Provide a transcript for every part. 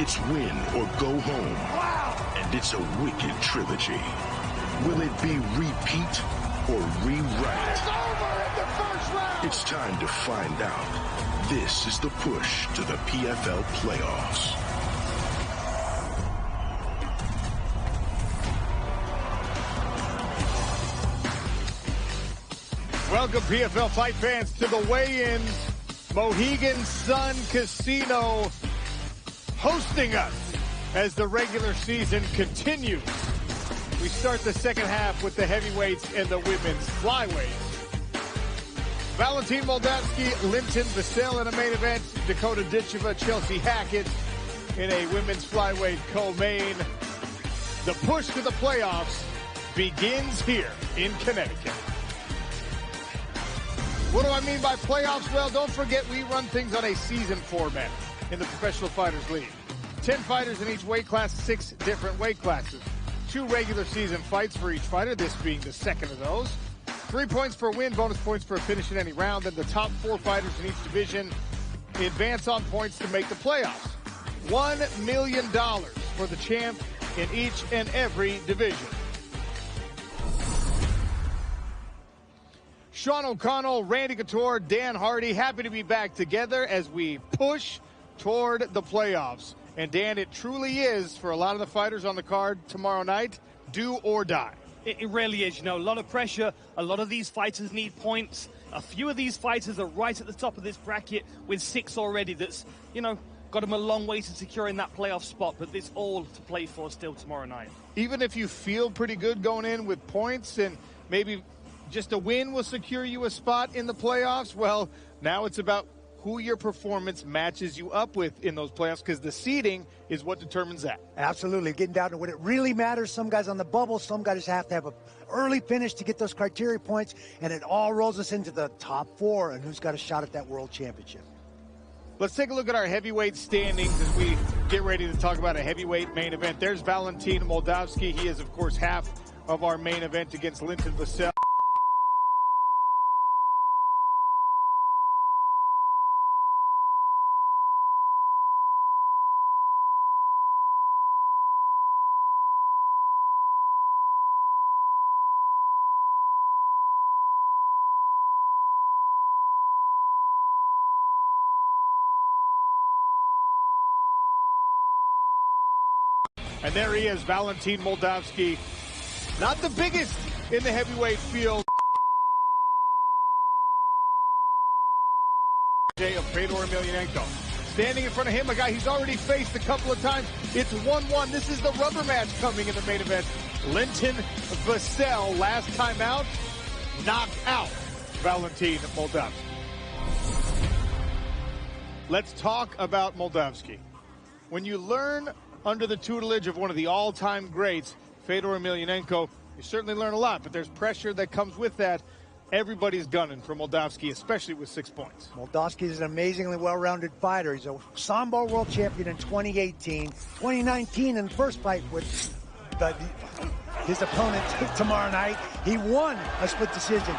It's win or go home. Wow! And it's a wicked trilogy. Will it be repeat or rewrite? It's over in the first round! It's time to find out. This is the push to the PFL playoffs. Welcome, PFL fight fans, to the weigh-ins. Mohegan Sun Casino hosting us as the regular season continues. We start the second half with the heavyweights and the women's flyweights. Valentin Moldavsky, Linton Vassell in a main event. Dakota Ditcheva, Chelsea Hackett in a women's flyweight co-main. The push to the playoffs begins here in Connecticut. What do I mean by playoffs? Well, don't forget we run things on a season format in the Professional Fighters League. 10 fighters in each weight class, 6 different weight classes. 2 regular season fights for each fighter, this being the second of those. 3 points per win, bonus points for a finish in any round. And the top 4 fighters in each division advance on points to make the playoffs. $1 million for the champ in each and every division. Sean O'Connell, Randy Couture, Dan Hardy, happy to be back together as we push toward the playoffs. And Dan, it truly is, for a lot of the fighters on the card tomorrow night, do or die. It really is, you know, a lot of pressure. A lot of these fighters need points. A few of these fighters are right at the top of this bracket with 6 already. That's, you know, got them a long way to securing that playoff spot, but it's all to play for still tomorrow night. Even if you feel pretty good going in with points and maybe just a win will secure you a spot in the playoffs, well, now it's about who your performance matches you up with in those playoffs, because the seeding is what determines that. Absolutely. Getting down to when it really matters. Some guys on the bubble, some guys have to have an early finish to get those criteria points, and it all rolls us into the top 4 and who's got a shot at that world championship. Let's take a look at our heavyweight standings as we get ready to talk about a heavyweight main event. There's Valentin Moldavsky. He is, of course, half of our main event against Linton Vassell. And there he is, Valentin Moldavsky. Not the biggest in the heavyweight field. Of Fedor Emelianenko. Standing in front of him, a guy he's already faced a couple of times. It's 1-1. This is the rubber match coming in the main event. Linton Vassell, last time out, knocked out Valentin Moldavsky. Let's talk about Moldavsky. When you learn under the tutelage of one of the all-time greats, Fedor Emelianenko, you certainly learn a lot, but there's pressure that comes with that. Everybody's gunning for Moldavsky, especially with 6 points. Moldavsky is an amazingly well-rounded fighter. He's a Sambo world champion in 2018, 2019 in the first fight with his opponent tomorrow night. He won a split decision.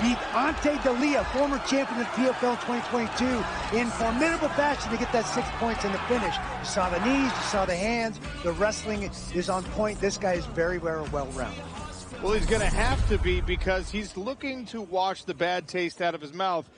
Beat Ante Dalia, former champion of PFL 2022, in formidable fashion to get that 6 points in the finish. You saw the knees, you saw the hands, the wrestling is on point. This guy is very, very well-rounded. Well, he's going to have to be, because he's looking to wash the bad taste out of his mouth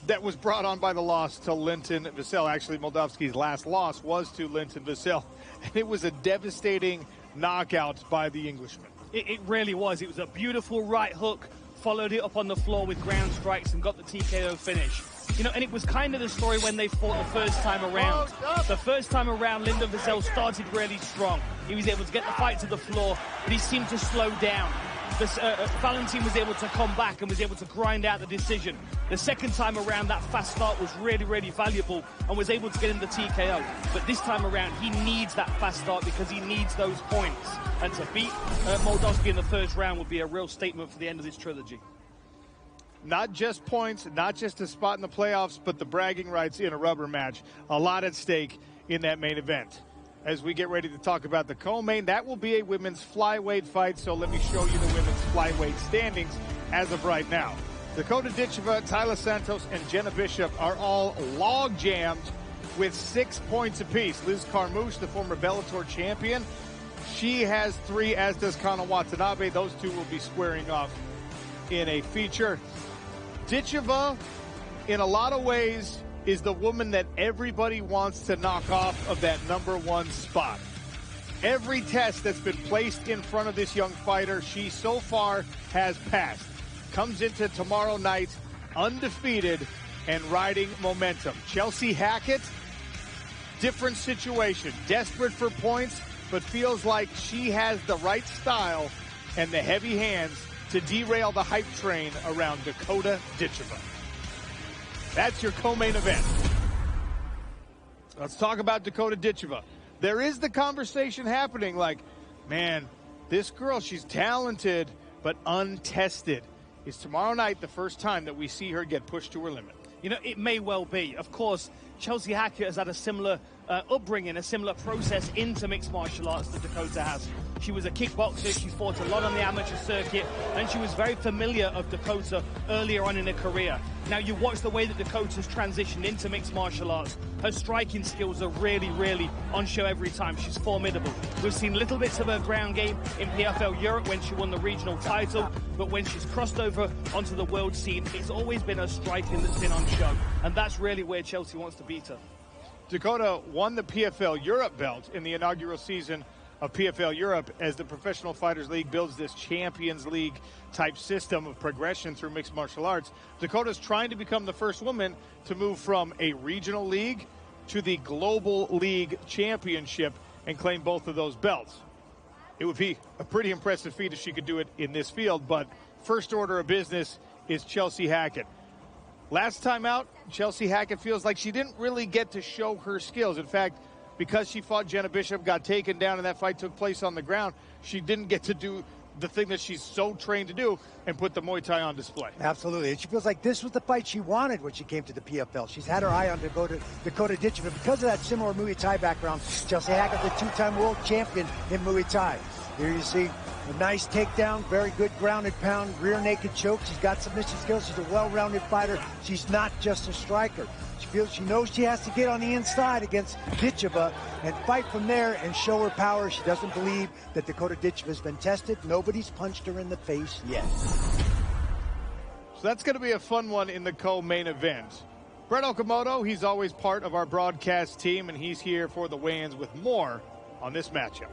that was brought on by the loss to Linton Vassell. Actually, Moldavsky's last loss was to Linton Vassell, and it was a devastating knockout by the Englishman. It really was. It was a beautiful right hook, followed it up on the floor with ground strikes and got the TKO finish. You know, and it was kind of the story when they fought the first time around. The first time around, Linton Vassell started really strong. He was able to get the fight to the floor, but he seemed to slow down. Valentin was able to come back and was able to grind out the decision. The second time around, that fast start was really, really valuable and was able to get him the TKO. But this time around, he needs that fast start because he needs those points. And to beat Moldavsky in the first round would be a real statement for the end of this trilogy. Not just points, not just a spot in the playoffs, but the bragging rights in a rubber match. A lot at stake in that main event. As we get ready to talk about the co-main, that will be a women's flyweight fight. So let me show you the women's flyweight standings as of right now. Dakota Ditcheva, Tyler Santos, and Jenna Bishop are all log jammed with 6 points apiece. Liz Carmouche, the former Bellator champion, she has 3, as does Kana Watanabe. Those two will be squaring off in a feature. Ditcheva, in a lot of ways, is the woman that everybody wants to knock off of that #1 spot. Every test that's been placed in front of this young fighter, she so far has passed. Comes into tomorrow night undefeated and riding momentum. Chelsea Hackett, different situation. Desperate for points, but feels like she has the right style and the heavy hands to derail the hype train around Dakota Ditcheva. That's your co-main event. Let's talk about Dakota Ditcheva. There is the conversation happening like, man, this girl, she's talented, but untested. Is tomorrow night the first time that we see her get pushed to her limit? You know, it may well be. Of course, Chelsea Hackett has had a similar upbringing, a similar process into mixed martial arts that Dakota has. She was a kickboxer, she fought a lot on the amateur circuit, and she was very familiar of Dakota earlier on in her career. Now, you watch the way that Dakota's transitioned into mixed martial arts. Her striking skills are really, really on show every time. She's formidable. We've seen little bits of her ground game in PFL Europe when she won the regional title, but when she's crossed over onto the world scene, it's always been her striking that's been on show, and that's really where Chelsea wants to beat her. Dakota won the PFL Europe belt in the inaugural season of PFL Europe as the Professional Fighters League builds this Champions League type system of progression through mixed martial arts. Dakota's trying to become the first woman to move from a regional league to the global league championship and claim both of those belts. It would be a pretty impressive feat if she could do it in this field, but first order of business is Chelsea Hackett. Last time out, Chelsea Hackett feels like she didn't really get to show her skills. In fact, because she fought Jenna Bishop, got taken down, and that fight took place on the ground, she didn't get to do the thing that she's so trained to do and put the Muay Thai on display. Absolutely. And she feels like this was the fight she wanted when she came to the PFL. She's had her eye on Dakota Ditcheva because of that similar Muay Thai background. Chelsea Hackett, the 2-time world champion in Muay Thai. Here you see a nice takedown, very good grounded pound, rear naked choke. She's got submission skills. She's a well-rounded fighter. She's not just a striker. She knows she has to get on the inside against Ditcheva and fight from there and show her power. She doesn't believe that Dakota Ditcheva has been tested. Nobody's punched her in the face yet. So that's going to be a fun one in the co-main event. Brett Okamoto, he's always part of our broadcast team, and he's here for the weigh-ins with more on this matchup.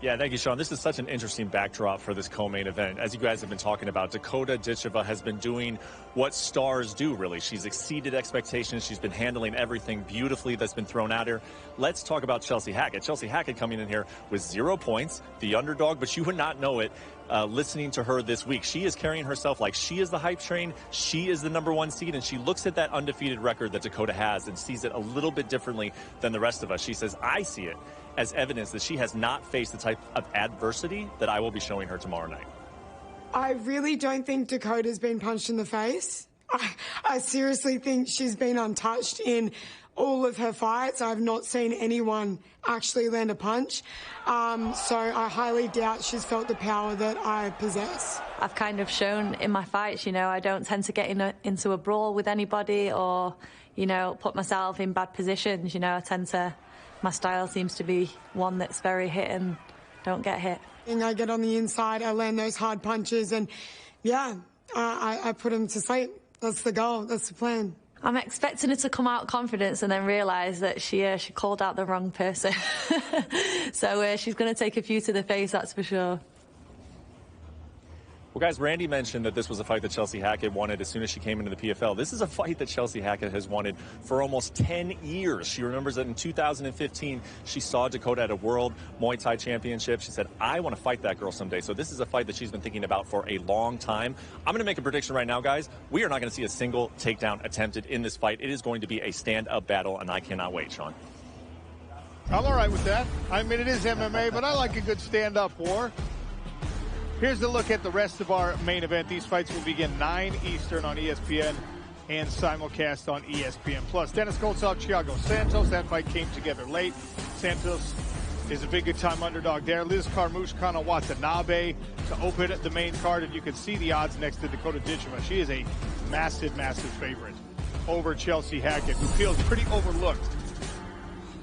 Yeah, thank you, Sean. This is such an interesting backdrop for this co-main event. As you guys have been talking about, Dakota Ditcheva has been doing what stars do, really. She's exceeded expectations. She's been handling everything beautifully that's been thrown at her. Let's talk about Chelsea Hackett. Chelsea Hackett coming in here with 0 points, the underdog, but you would not know it listening to her this week. She is carrying herself like she is the hype train. She is the #1 seed, and she looks at that undefeated record that Dakota has and sees it a little bit differently than the rest of us. She says, I see it as evidence that she has not faced the type of adversity that I will be showing her tomorrow night. I really don't think Dakota's been punched in the face. I seriously think she's been untouched in all of her fights. I've not seen anyone actually land a punch. So I highly doubt she's felt the power that I possess. I've kind of shown in my fights, you know, I don't tend to get into a brawl with anybody or, you know, put myself in bad positions. You know, my style seems to be one that's very hit and don't get hit. And I get on the inside, I land those hard punches, and yeah, I put them to sleep. That's the goal, that's the plan. I'm expecting her to come out confident and then realise that she called out the wrong person. So she's going to take a few to the face, that's for sure. Well, guys, Randy mentioned that this was a fight that Chelsea Hackett wanted as soon as she came into the PFL. This is a fight that Chelsea Hackett has wanted for almost 10 years. She remembers that in 2015, she saw Dakota at a World Muay Thai Championship. She said, I want to fight that girl someday. So this is a fight that she's been thinking about for a long time. I'm going to make a prediction right now, guys. We are not going to see a single takedown attempted in this fight. It is going to be a stand-up battle, and I cannot wait, Sean. I'm all right with that. I mean, it is MMA, but I like a good stand-up war. Here's a look at the rest of our main event. These fights will begin 9 Eastern on ESPN and simulcast on ESPN+. Dennis Goltsov, Thiago Santos. That fight came together late. Santos is a big-time underdog there. Liz Carmouche, Kana Watanabe to open the main card, and you can see the odds next to Dakota Ditcheva. She is a massive, massive favorite over Chelsea Hackett, who feels pretty overlooked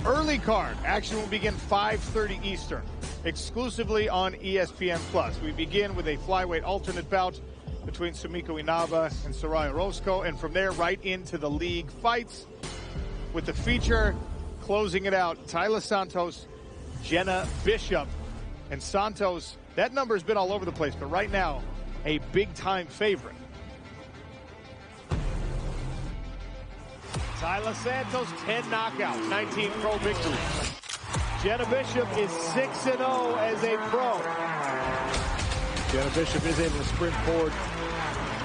Early card action will begin 5:30 Eastern, exclusively on ESPN+. We begin with a flyweight alternate bout between Sumiko Inaba and Soraya Orozco, and from there right into the league fights, with the feature closing it out, Taila Santos, Jenna Bishop. And Santos, that number's been all over the place, but right now, a big-time favorite. Taila Santos, 10 knockouts, 19 pro victories. Jenna Bishop is 6-0 as a pro. Jenna Bishop is able to sprint forward.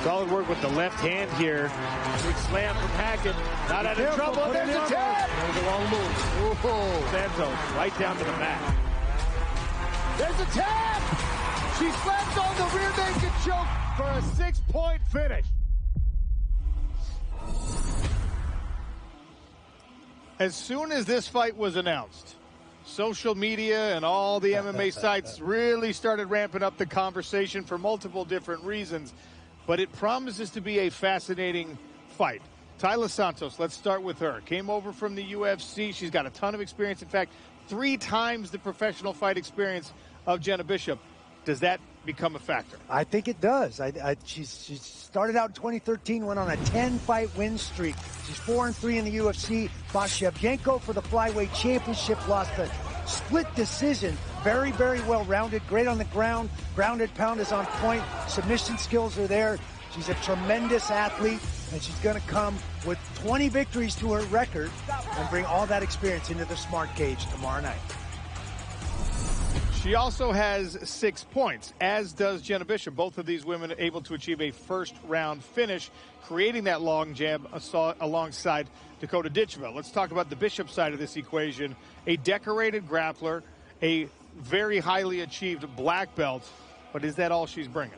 Solid work with the left hand here. Big slam from Hackett. Not out of trouble. There's a tap. There's a long move. Ooh. Santos right down to the mat. There's a tap. She slams on the rear naked choke for a 6-point finish. As soon as this fight was announced, social media and all the MMA sites really started ramping up the conversation for multiple different reasons. But it promises to be a fascinating fight. Taila Santos, let's start with her. Came over from the UFC. She's got a ton of experience. In fact, 3 times the professional fight experience of Jenna Bishop. Does that become a factor? I think it does. She started out in 2013, went on a 10-fight win streak. She's 4-3 in the UFC. Fought Shevchenko for the flyweight championship. Lost a split decision. Very, very well-rounded. Great on the ground. Grounded pound is on point. Submission skills are there. She's a tremendous athlete, and she's going to come with 20 victories to her record and bring all that experience into the smart cage tomorrow night. She also has 6 points, as does Jenna Bishop. Both of these women able to achieve a first-round finish, creating that long jab alongside Dakota Ditcheva. Let's talk about the Bishop side of this equation. A decorated grappler, a very highly achieved black belt, but is that all she's bringing?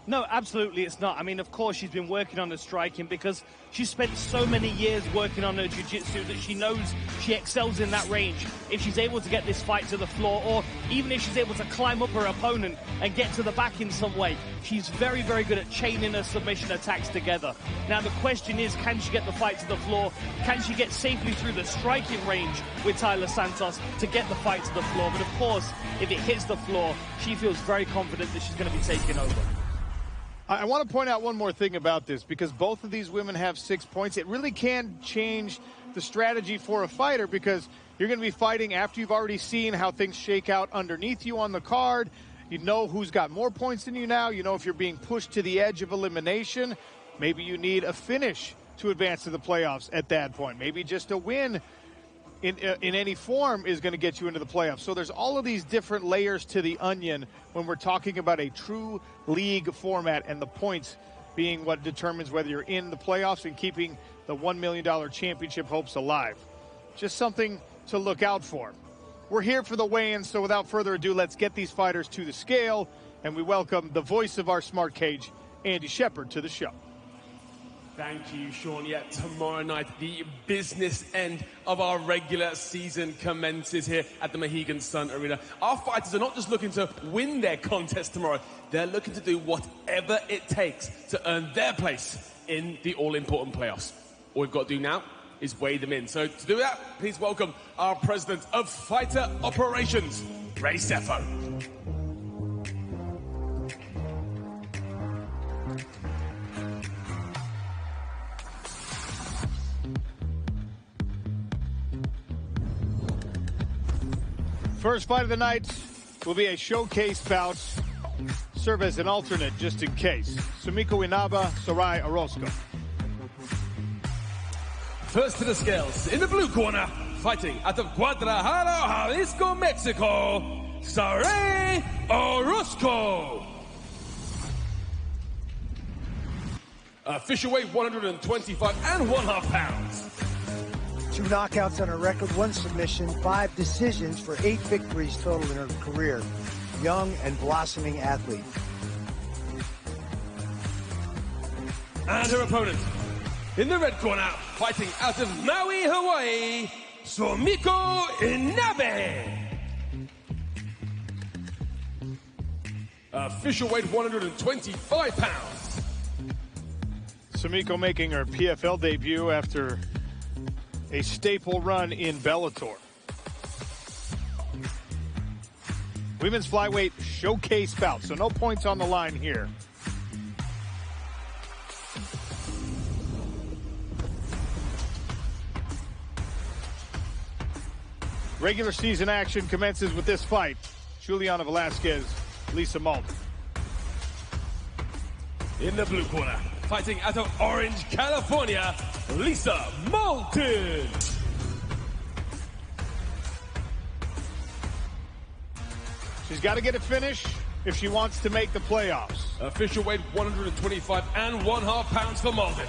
No, absolutely it's not. I mean, of course, she's been working on the striking because she spent so many years working on her jiu-jitsu that she knows she excels in that range. If she's able to get this fight to the floor, or even if she's able to climb up her opponent and get to the back in some way, she's very, very good at chaining her submission attacks together. Now, the question is, can she get the fight to the floor? Can she get safely through the striking range with Taila Santos to get the fight to the floor? But of course, if it hits the floor, she feels very confident that she's going to be taking over. I want to point out one more thing about this, because both of these women have 6 points. It really can change the strategy for a fighter, because you're going to be fighting after you've already seen how things shake out underneath you on the card. You know who's got more points than you now. You know if you're being pushed to the edge of elimination. Maybe you need a finish to advance to the playoffs at that point. Maybe just a win in any form is going to get you into the playoffs. So there's all of these different layers to the onion when we're talking about a true league format, and the points being what determines whether you're in the playoffs and keeping the $1 million championship hopes alive. Just something to look out for. We're here for the weigh-in, so without further ado, let's get these fighters to the scale, and we welcome the voice of our smart cage, Andy Shepard, to the show. Thank you, Sean. Yeah, tomorrow night, the business end of our regular season commences here at the Mohegan Sun Arena. Our fighters are not just looking to win their contest tomorrow, they're looking to do whatever it takes to earn their place in the all-important playoffs. All we've got to do now is weigh them in. So to do that, please welcome our President of Fighter Operations, Ray Sefo. First fight of the night will be a showcase bout. Serve as an alternate just in case. Sumiko Inaba, Soraya Orozco. First to the scales, in the blue corner, fighting out of Guadalajara, Jalisco, Mexico, Soraya Orozco. Official weight 125.5 pounds. 2 knockouts on her record, 1 submission, 5 decisions for 8 victories total in her career. Young and blossoming athlete. And her opponent, in the red corner, fighting out of Maui, Hawaii, Sumiko Inaba. Official weight 125 pounds. Sumiko making her PFL debut after a staple run in Bellator. Women's flyweight showcase bout, so no points on the line here. Regular season action commences with this fight. Juliana Velasquez, Lisa Malden. In the blue corner, fighting out of Orange, California, Lisa Malden. She's got to get a finish if she wants to make the playoffs. Official weight 125 and 1/2 pounds for Malden.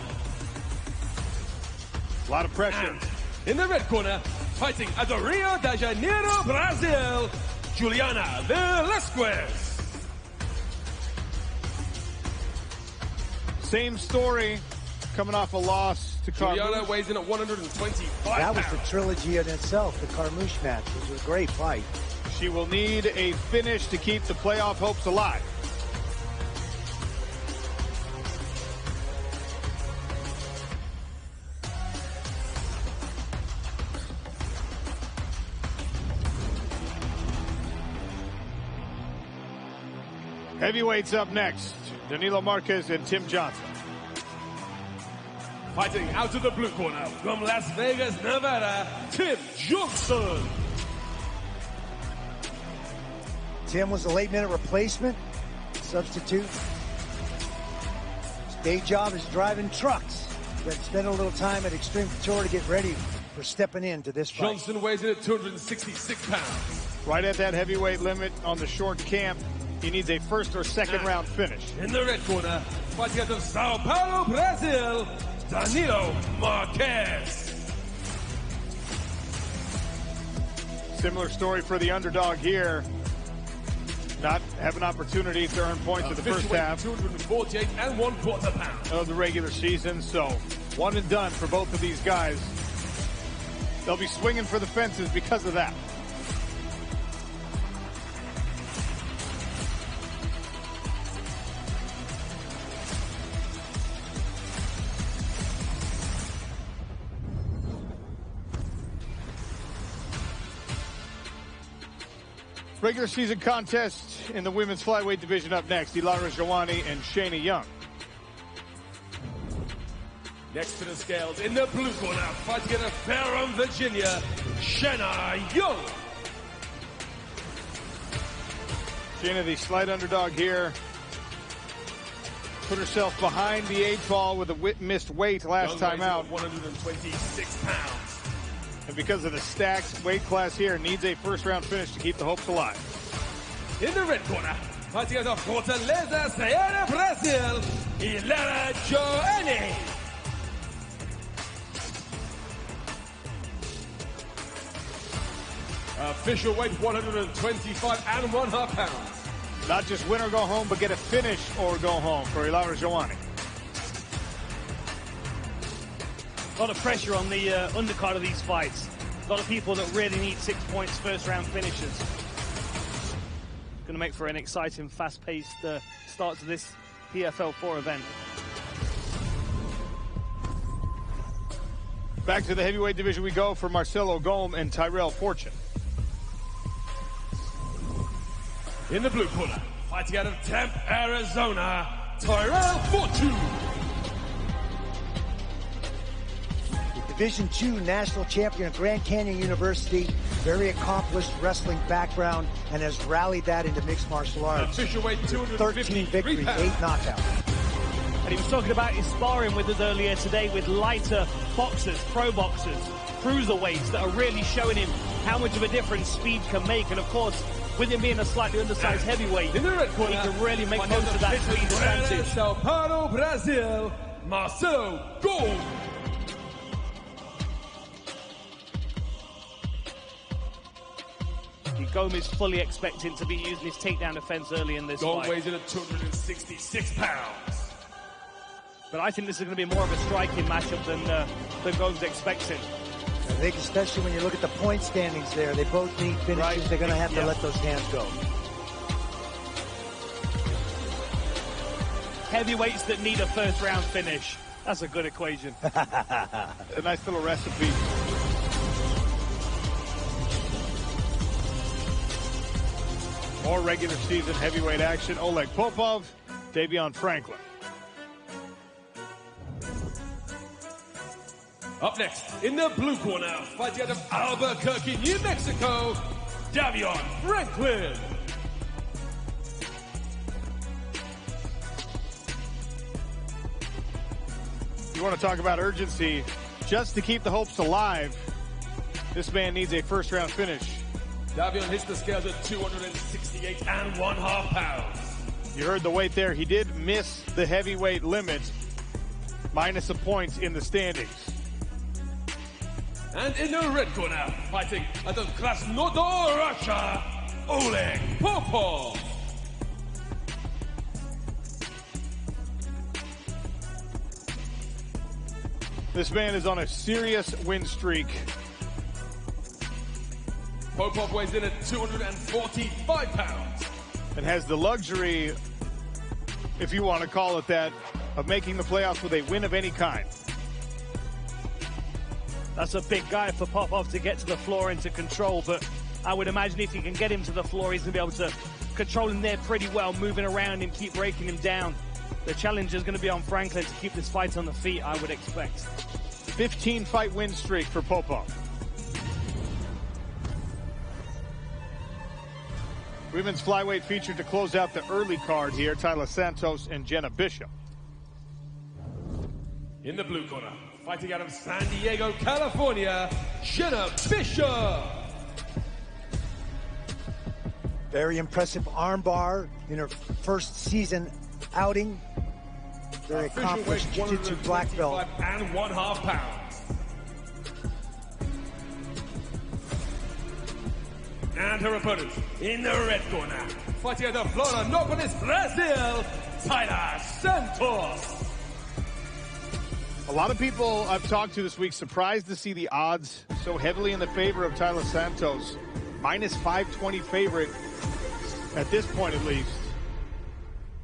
A lot of pressure. And in the red corner, fighting out of Rio de Janeiro, Brazil, Juliana Velasquez. Same story, coming off a loss to Carmouche. Juliana weighs in at 125 That was pounds. the trilogy in itself, the Carmouche match. It was a great fight. She will need a finish to keep the playoff hopes alive. Heavyweights up next. Danilo Marquez and Tim Johnson. Fighting out of the blue corner from Las Vegas, Nevada, Tim Johnson. Tim was a late-minute replacement, substitute. His day job is driving trucks. But spent a little time at Extreme Couture to get ready for stepping into this fight. Johnson weighs in at 266 pounds. Right at that heavyweight limit on the short camp. He needs a first or second round finish. In the red corner, fighting out of Sao Paulo, Brazil, Danilo Marquez. Similar story for the underdog here. Not have an opportunity to earn points in the first half 248 and 1/4 pounds of the regular season. So one and done for both of these guys. They'll be swinging for the fences because of that. Regular season contest in the women's flyweight division up next. Ilara Jawani and Shayna Young. Next to the scales, in the blue corner, fighting out of Fairham, Virginia, Shayna Young. Shayna, the slight underdog here. Put herself behind the 8 ball with a missed weight last time out. 126 pounds. And because of the stacked weight class here, needs a first-round finish to keep the hopes alive. In the red corner, fighting out of Fortaleza, Ceará, Brazil, Ilara Joanny. Official weight 125 and 1/2 pounds. Not just win or go home, but get a finish or go home for Ilara Jawani. A lot of pressure on the undercard of these fights. A lot of people that really need 6 points first round finishes. Going to make for an exciting, fast-paced start to this PFL 4 event. Back to the heavyweight division we go for Marcelo Golm and Tyrell Fortune. In the blue corner, fighting out of Tempe, Arizona, Tyrell Fortune. Division II national champion at Grand Canyon University, very accomplished wrestling background, and has rallied that into mixed martial arts. Official weight 13 victories, 8 knockouts. And he was talking about his sparring with us earlier today with lighter boxers, pro boxers, cruiserweights that are really showing him how much of a difference speed can make. And of course, with him being a slightly undersized heavyweight, in the red corner, he can really make most of that speed advantage. Sao Paulo, Brazil, Marcelo Golm. Golm is fully expecting to be using his takedown defense early in this Golm fight. weighs in at 266 pounds. But I think this is going to be more of a striking matchup than Golm's expecting. I think especially when you look at the point standings there, they both need finishes. Right. They're going to have to let those hands go. Heavyweights that need a first round finish. That's a good equation. A nice little recipe. More regular season heavyweight action. Oleg Popov, Davion Franklin. Up next, in the blue corner, fighting out of Albuquerque, New Mexico, Davion Franklin. You want to talk about urgency? Just to keep the hopes alive, this man needs a first-round finish. Davion hits the scales at 268.5 pounds. You heard the weight there. He did miss the heavyweight limit, minus a point in the standings. And in the red corner, fighting out of Krasnodar, Russia, Oleg Popov. This man is on a serious win streak. Popov weighs in at 245 pounds. And has the luxury, if you want to call it that, of making the playoffs with a win of any kind. That's a big guy for Popov to get to the floor and to control, but I would imagine if he can get him to the floor, he's going to be able to control him there pretty well, moving around him, keep breaking him down. The challenge is going to be on Franklin to keep this fight on the feet, I would expect. 15-fight win streak for Popov. Women's flyweight featured to close out the early card here, Taila Santos and Jenna Bishop. In the blue corner, fighting out of San Diego, California, Jenna Bishop. Very impressive armbar in her first season outing. Very accomplished jiu-jitsu black belt. And 1/2 pounds. And her opponent in the red corner, fighting out of Florianópolis, Brazil, Taila Santos. A lot of people I've talked to this week surprised to see the odds so heavily in the favor of Taila Santos. Minus 520 favorite at this point at least.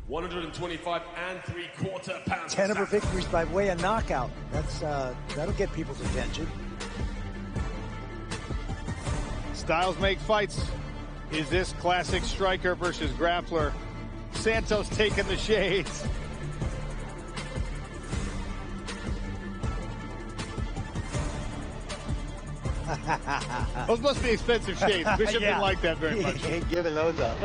125 3/4 pounds. 10 of her victories by way of knockout. That'll get people's attention. Styles make fights. Is this classic striker versus grappler? Santos taking the shades. Those must be expensive shades. Bishop didn't like that very much. He ain't giving those up.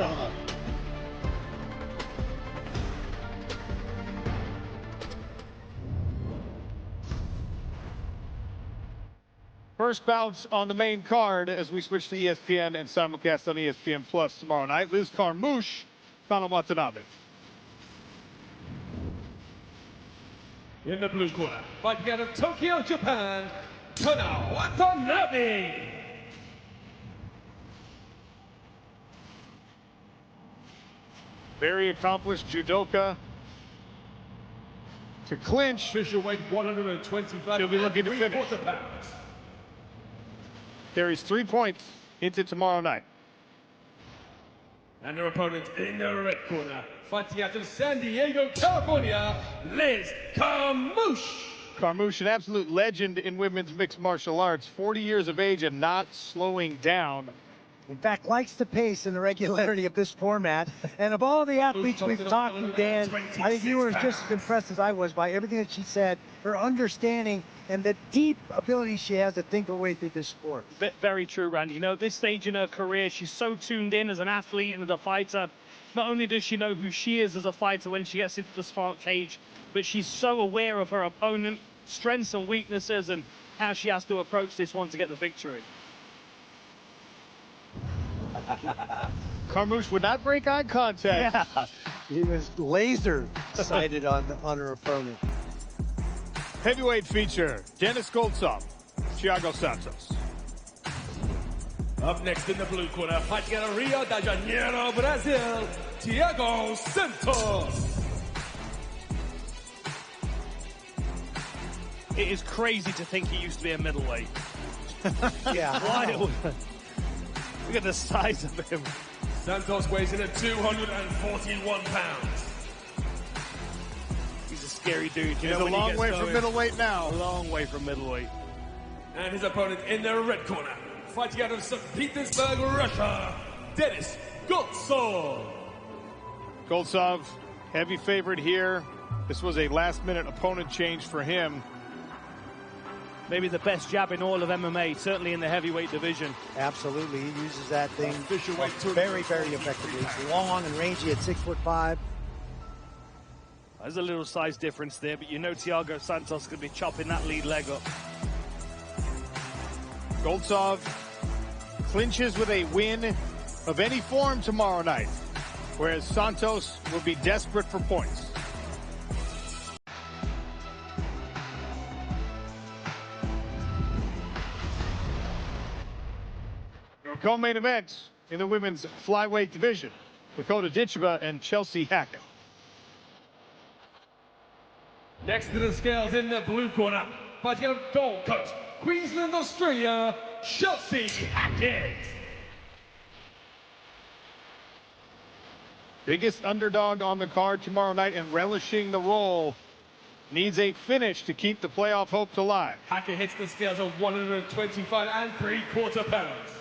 First bout on the main card as we switch to ESPN and simulcast on ESPN Plus tomorrow night. Liz Carmouche, Kano Watanabe. In the blue corner, fighting out of Tokyo, Japan, Kano Watanabe. Very accomplished judoka. To clinch, Official weight 125. She'll be looking to finish. 3/4 pounds. Carries 3 points into tomorrow night. And her opponent in the red corner, fighting out of San Diego, California, Liz Carmouche. Carmouche, an absolute legend in women's mixed martial arts. 40 years of age and not slowing down. In fact, likes the pace and the regularity of this format. And of all the athletes we've talked to, Dan, I think you were just as impressed as I was by everything that she said, her understanding and the deep ability she has to think her way through this sport. Very true, Randy. You know, at this stage in her career, she's so tuned in as an athlete and as a fighter. Not only does she know who she is as a fighter when she gets into the smart cage, but she's so aware of her opponent, strengths and weaknesses, and how she has to approach this one to get the victory. Carmouche would not break eye contact. Yeah, he was laser sighted on her opponent. Heavyweight feature, Dennis Goltsov, Thiago Santos. Up next in the blue corner, fighting out of Rio de Janeiro, Brazil, Thiago Santos. It is crazy to think he used to be a middleweight. Yeah. Wild. Look at the size of him. Santos weighs in at 241 pounds. He's a scary dude. He's a long way from middleweight now. A long way from middleweight. And his opponent in the red corner, fighting out of St. Petersburg, Russia, Dennis Goltsov. Goltsov, heavy favorite here. This was a last-minute opponent change for him. Maybe the best jab in all of MMA, certainly in the heavyweight division. Absolutely, he uses that thing very, very effectively. He's long and rangy at 6'5". There's a little size difference there, but you know Thiago Santos could be chopping that lead leg up. Goltsov clinches with a win of any form tomorrow night, whereas Santos will be desperate for points. Co-main event in the women's flyweight division, Dakota Ditcheva and Chelsea Hackett. Next to the scales in the blue corner, fighting out of Gold Coast, Queensland, Australia, Chelsea Hackett. Biggest underdog on the card tomorrow night and relishing the role. Needs a finish to keep the playoff hopes alive. Hackett hits the scales of 125 3/4 pounds.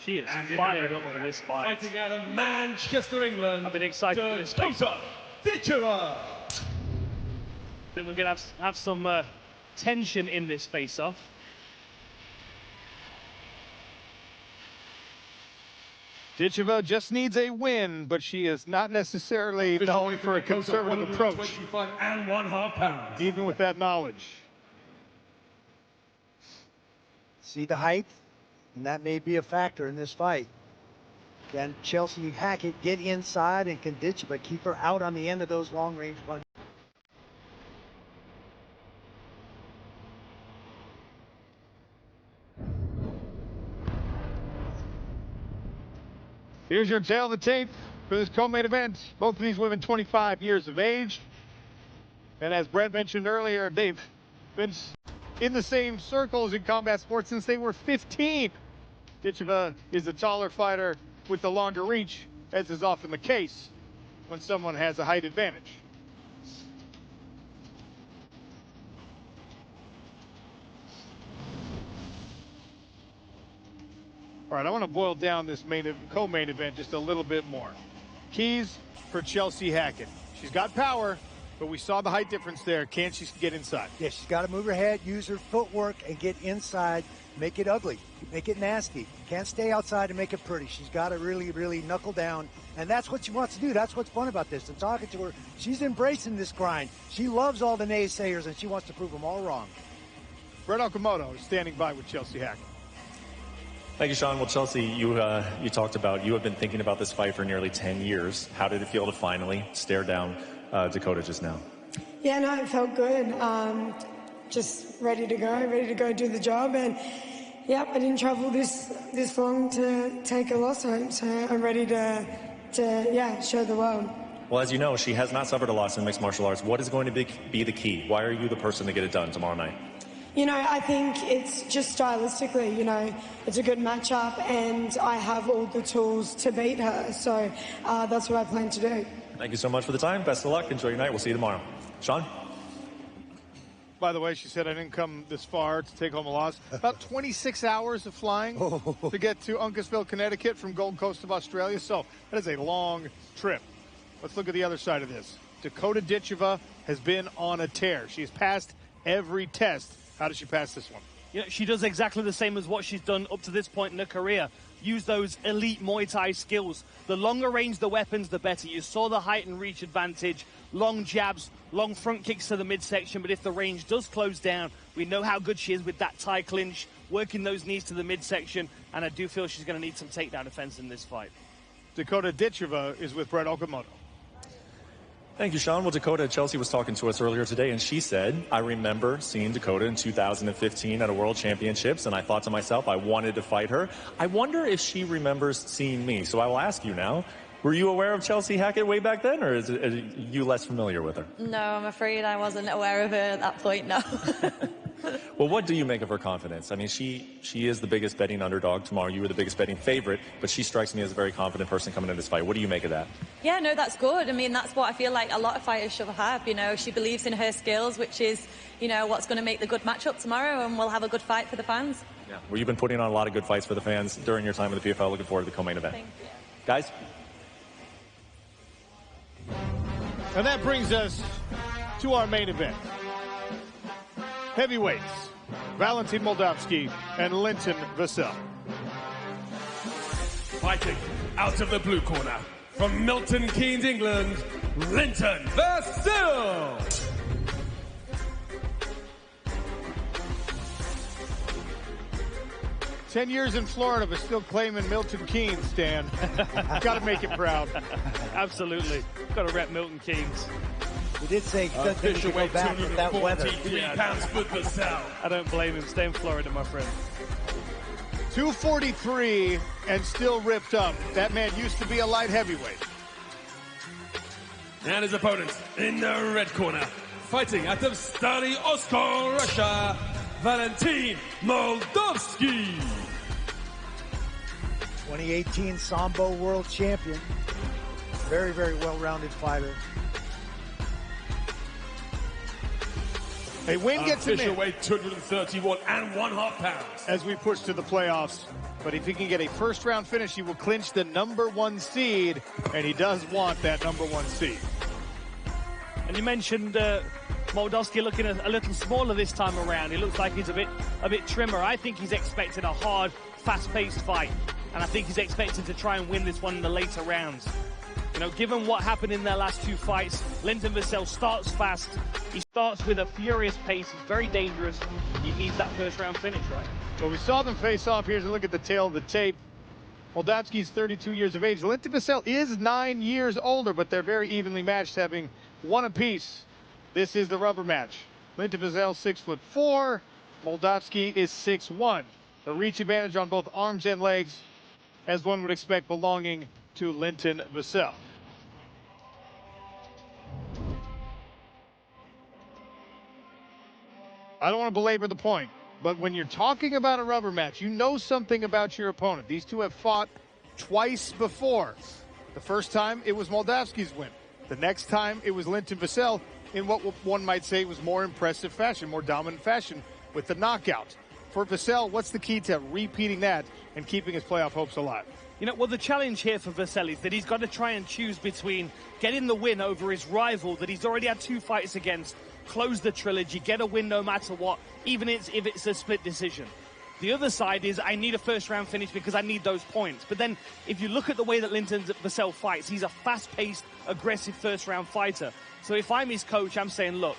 She is fired up for this fight. Fighting out of Manchester, England. I've been excited for this fight. Dakota Ditcheva. I think we're going to have some tension in this face-off. Ditcheva just needs a win, but she is not necessarily known for a conservative approach. 25 1/2 pounds. Even with that knowledge. See the height? And that may be a factor in this fight. Can Chelsea Hackett get inside and can Ditcheva keep her out on the end of those long-range punches? Here's your tail of the tape for this co-main event. Both of these women 25 years of age. And as Brett mentioned earlier, they've been in the same circles in combat sports since they were 15. Ditcheva is a taller fighter with the longer reach, as is often the case when someone has a height advantage. All right, I want to boil down this co-main event just a little bit more. Keys for Chelsea Hackett. She's got power, but we saw the height difference there. Can she get inside? Yeah, she's got to move her head, use her footwork, and get inside. Make it ugly. Make it nasty. Can't stay outside and make it pretty. She's got to really, really knuckle down. And that's what she wants to do. That's what's fun about this. And talking to her, she's embracing this grind. She loves all the naysayers, and she wants to prove them all wrong. Brett Okamoto is standing by with Chelsea Hackett. Thank you, Sean. Well, Chelsea, you talked about you have been thinking about this fight for nearly 10 years. How did it feel to finally stare down Dakota just now? Yeah, no, it felt good. Just ready to go do the job. And yep, I didn't travel this long to take a loss home, so I'm ready to show the world. Well, as you know, she has not suffered a loss in mixed martial arts. What is going to be the key? Why are you the person to get it done tomorrow night? You know, I think it's just stylistically, you know, it's a good matchup and I have all the tools to beat her. So that's what I plan to do. Thank you so much for the time. Best of luck. Enjoy your night. We'll see you tomorrow. Sean? By the way, she said I didn't come this far to take home a loss. About 26 hours of flying to get to Uncasville, Connecticut from Gold Coast of Australia. So that is a long trip. Let's look at the other side of this. Dakota Ditcheva has been on a tear. She's passed every test. How does she pass this one? You know, she does exactly the same as what she's done up to this point in her career. Use those elite Muay Thai skills. The longer range the weapons, the better. You saw the height and reach advantage. Long jabs, long front kicks to the midsection. But if the range does close down, we know how good she is with that Thai clinch, working those knees to the midsection. And I do feel she's going to need some takedown defense in this fight. Dakota Ditcheva is with Brett Okamoto. Thank you, Sean. Well, Dakota, Chelsea was talking to us earlier today, and she said, I remember seeing Dakota in 2015 at a World Championships, and I thought to myself, I wanted to fight her. I wonder if she remembers seeing me. So I will ask you now, were you aware of Chelsea Hackett way back then, or are you less familiar with her? No, I'm afraid I wasn't aware of her at that point, no. Well, what do you make of her confidence? I mean, she is the biggest betting underdog tomorrow. You were the biggest betting favorite, but she strikes me as a very confident person coming into this fight. What do you make of that? Yeah, no, that's good. I mean, that's what I feel like a lot of fighters should have. You know, she believes in her skills, which is, you know, what's going to make the good matchup tomorrow, and we'll have a good fight for the fans. Yeah. Well, you've been putting on a lot of good fights for the fans during your time in the PFL. Looking forward to the co-main event. Thank you. Guys? And that brings us to our main event. Heavyweights, Valentin Moldavsky and Linton Vassell. Fighting out of the blue corner, from Milton Keynes, England, Linton Vassell. 10 years in Florida, but still claiming Milton Keynes, Stan. Got to make it proud. Absolutely. Got to rep Milton Keynes. He did say he doesn't think he can go back with that weather. 43 pounds for Vassell. I don't blame him. Stay in Florida, my friend. 243 and still ripped up. That man used to be a light heavyweight. And his opponent in the red corner, fighting out of Stary Oskar, Russia, Valentin Moldavsky. 2018 Sambo World Champion. Very, very well-rounded fighter. A win gets him Official in weight 231 and 1/2 pounds. as we push to the playoffs. But if he can get a first-round finish, he will clinch the #1 seed, and he does want that #1 seed. And you mentioned Moldavsky looking a little smaller this time around. He looks like he's a bit trimmer. I think he's expecting a hard, fast-paced fight. And I think he's expected to try and win this one in the later rounds. You know, given what happened in their last two fights, Linton Vassell starts fast. He starts with a furious pace. He's very dangerous. He needs that first-round finish, right? Well, we saw them face off. Here's a look at the tail of the tape. Moldavsky's 32 years of age. Linton Vassell is 9 years older, but they're very evenly matched, having one apiece. This is the rubber match. Linton Vassell 6'4". Moldavsky is 6'1". The reach advantage on both arms and legs, as one would expect, belonging to Linton Vassell. I don't want to belabor the point, but when you're talking about a rubber match, you know something about your opponent. These two have fought twice before. The first time, it was Moldavsky's win. The next time, it was Linton Vassell in what one might say was more impressive fashion, more dominant fashion, with the knockout. For Vassell, what's the key to repeating that and keeping his playoff hopes alive? You know, well, the challenge here for Vassell is that he's got to try and choose between getting the win over his rival that he's already had 2 fights against, close the trilogy, get a win no matter what, even if it's a split decision. The other side is I need a first-round finish because I need those points. But then if you look at the way that Linton Vassell fights, he's a fast-paced, aggressive first-round fighter. So if I'm his coach, I'm saying, look,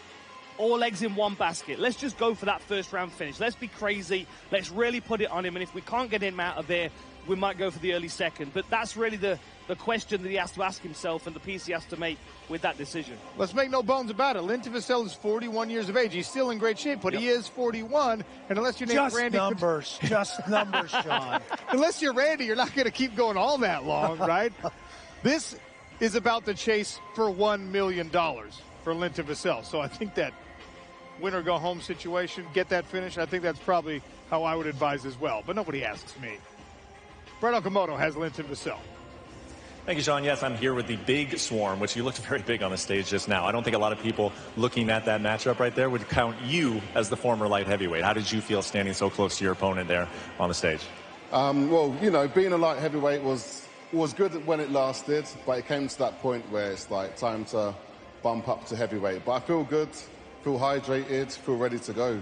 all eggs in one basket. Let's just go for that first-round finish. Let's be crazy. Let's really put it on him. And if we can't get him out of there, we might go for the early second. But that's really the question that he has to ask himself and the piece he has to make with that decision. Let's make no bones about it. Linton Vassell is 41 years of age. He's still in great shape, but he is 41. And unless your name's Randy... Just numbers, Sean. Unless you're Randy, you're not going to keep going all that long, right? This is about the chase for $1 million for Linton Vassell. So I think that win or go home situation, get that finish, I think that's probably how I would advise as well. But nobody asks me. Brett Okamoto has Linton Vassell. Thank you, Sean. Yes, I'm here with the big swarm, which you looked very big on the stage just now. I don't think a lot of people looking at that matchup right there would count you as the former light heavyweight. How did you feel standing so close to your opponent there on the stage? Well, you know, being a light heavyweight was good when it lasted, but it came to that point where it's like time to bump up to heavyweight. But I feel good, feel hydrated, feel ready to go.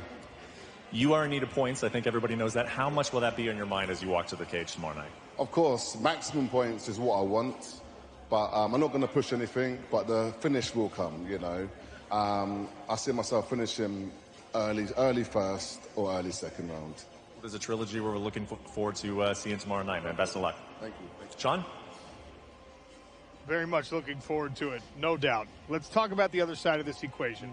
You are in need of points. I think everybody knows that. How much will that be on your mind as you walk to the cage tomorrow night? Of course, maximum points is what I want, but I'm not going to push anything, but the finish will come, you know. I see myself finishing early first or early second round. There's a trilogy where we're looking forward to seeing tomorrow night, man. Best of luck. Thank you. Sean? Very much looking forward to it, no doubt. Let's talk about the other side of this equation.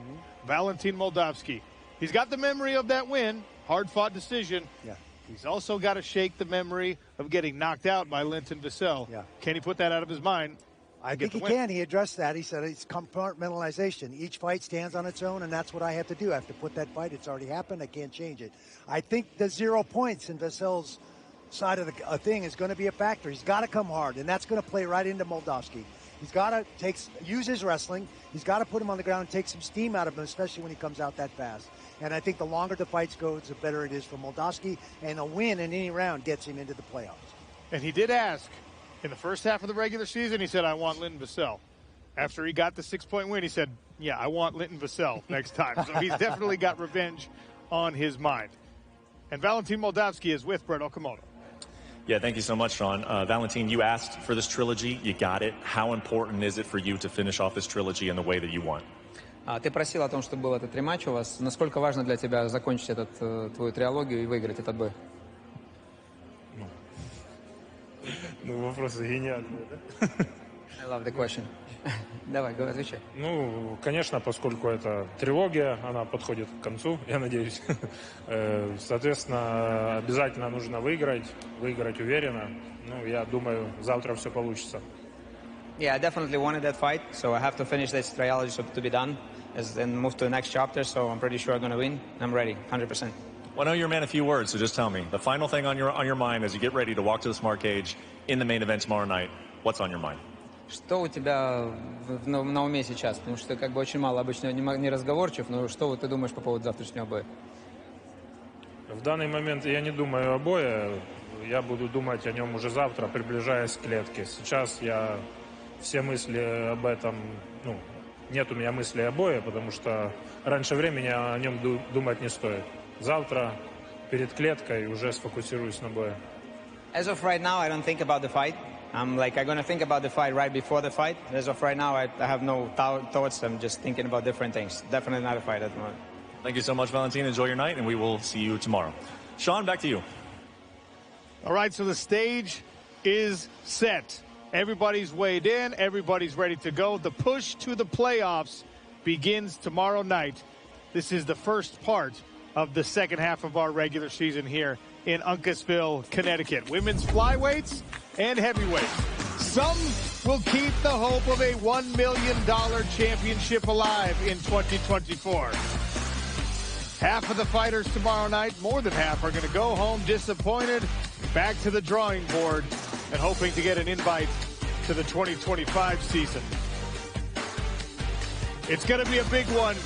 Valentin Moldavsky. He's got the memory of that win, hard-fought decision. Yeah. He's also got to shake the memory of getting knocked out by Linton Vassell. Yeah. Can he put that out of his mind? I think he can. He addressed that. He said it's compartmentalization. Each fight stands on its own, and that's what I have to do. I have to put that fight. It's already happened. I can't change it. I think the 0 points in Vassell's side of the thing is going to be a factor. He's got to come hard, and that's going to play right into Moldavsky. He's got to use his wrestling. He's got to put him on the ground and take some steam out of him, especially when he comes out that fast. And I think the longer the fights go, the better it is for Moldavsky. And a win in any round gets him into the playoffs. And he did ask in the first half of the regular season, he said, I want Linton Vassell. After he got the 6-point win, he said, yeah, I want Linton Vassell next time. So he's definitely got revenge on his mind. And Valentin Moldavsky is with Brett Okamoto. Yeah, thank you so much, Sean. Valentin, you asked for this trilogy. You got it. How important is it for you to finish off this trilogy in the way that you want? Ты просил о том, чтобы был этот рематч у вас. Насколько важно для тебя закончить твою триалогию и выиграть этот бой? Ну, вопрос гениальный, да? I love the question. Давай, отвечай. Ну, конечно, поскольку это трилогия, она подходит к концу, я надеюсь. Соответственно, обязательно нужно выиграть уверенно. Ну, я думаю, завтра все получится. Yeah, I definitely wanted that fight, so I have to finish this trilogy to be done and move to the next chapter, so I'm pretty sure I'm going to win. I'm ready, 100%. Well, I know you're a man of few words, so just tell me. The final thing on your mind as you get ready to walk to the smart cage in the main event tomorrow night, what's on your mind? Что у тебя на уме сейчас? Потому что ты как бы очень мало обычно не разговорчив, но что ты думаешь по поводу завтрашнего боя? В данный момент я не думаю о бое. Я буду думать о нем уже завтра, приближаясь к клетке. Сейчас все мысли об этом, нет у меня мыслей о бое, потому что раньше времени о нем думать не стоит. Завтра перед клеткой уже сфокусируюсь на бое. As of right now, I don't think about the fight. I'm going to think about the fight right before the fight. As of right now, I have no thoughts. I'm just thinking about different things. Definitely not a fight at the moment. Thank you so much, Valentin. Enjoy your night, and we will see you tomorrow. Sean, back to you. All right, so the stage is set. Everybody's weighed in. Everybody's ready to go. The push to the playoffs begins tomorrow night. This is the first part of the second half of our regular season here in Uncasville, Connecticut. Women's flyweights and heavyweights. Some will keep the hope of a $1 million championship alive in 2024. Half of the fighters tomorrow night, more than half, are going to go home disappointed, back to the drawing board, and hoping to get an invite to the 2025 season. It's going to be a big one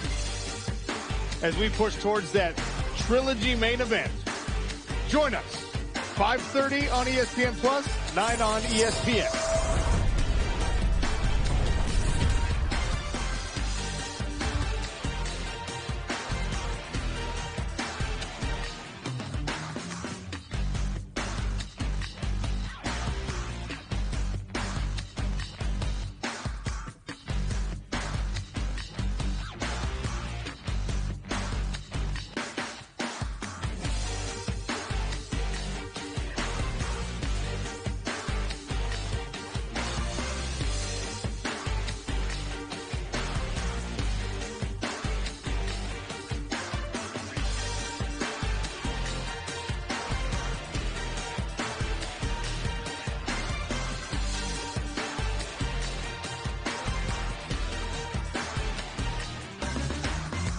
as we push towards that trilogy main event. Join us, 5:30 on ESPN+, 9 on ESPN.